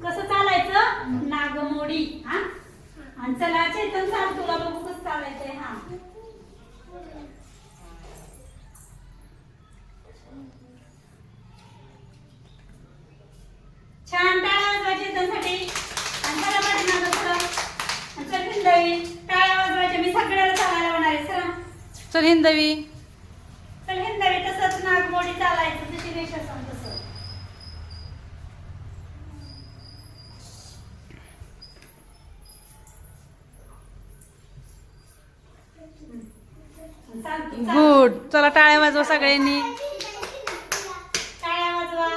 कसं चालायचं नागमोडी हा आणि चला चेतन सांग तुला बघू कसं चालायचंय हा छान टाळ्या वाजवा चेतनसाठी आणि चला पाठीमागं थोडं आणि चल हिंदवी टाळ्या वाजवायच्या मी सगळ्याला चालायला होणार आहे चला चल हिंदवी चल हिंदवी तसंच नागमोडी चालायचं जशी रेषा सांग तसं गुड चला टाळ्या वाजवा सगळ्यांनी टाळ्या वाजवा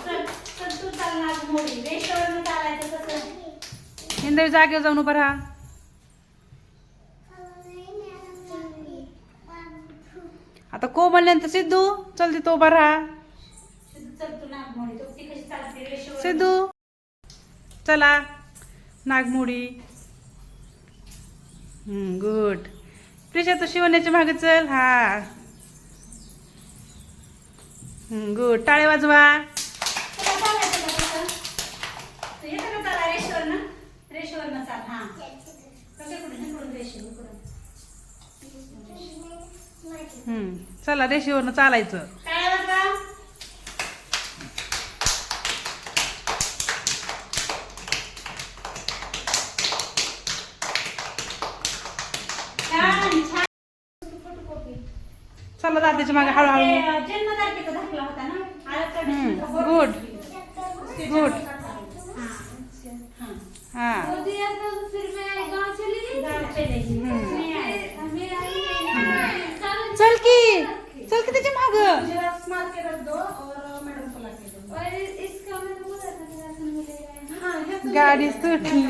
चल चल तू चाल नागमोडी रेषेवरून चालायचं तसं हिंदवी जागेवर जाऊन उभं राहा आता को म्हणल्यानंतर सिद्धू चल तिथं उभा राहा चल तू नागमोडी तो ती कशी चालते रेषेवर सिद्धू चला नागमोडी गुड प्रिशा तू शिवण्याच्या मागे चल हा गुड टाळे वाजवा चला चालायचं का तसं तू येतं का चाला रेषेवरनं चाल हा इकडून रेषेवरून चला रेषेवरनं चालायचं टाळ्या वाजवा छान छान चला दादाच्या मागे हळूहळू जन्मतारखेचा दाखला होता ना आळतच्या दिवशी गुड गुड हाँ हा फिर मैं गांव चली गई मैं चल की त्याच्या माग मार के रख दो और मैडम को ला के दो और इसका मैंने बोला था कि राशन मिलेगा गाडी सुटली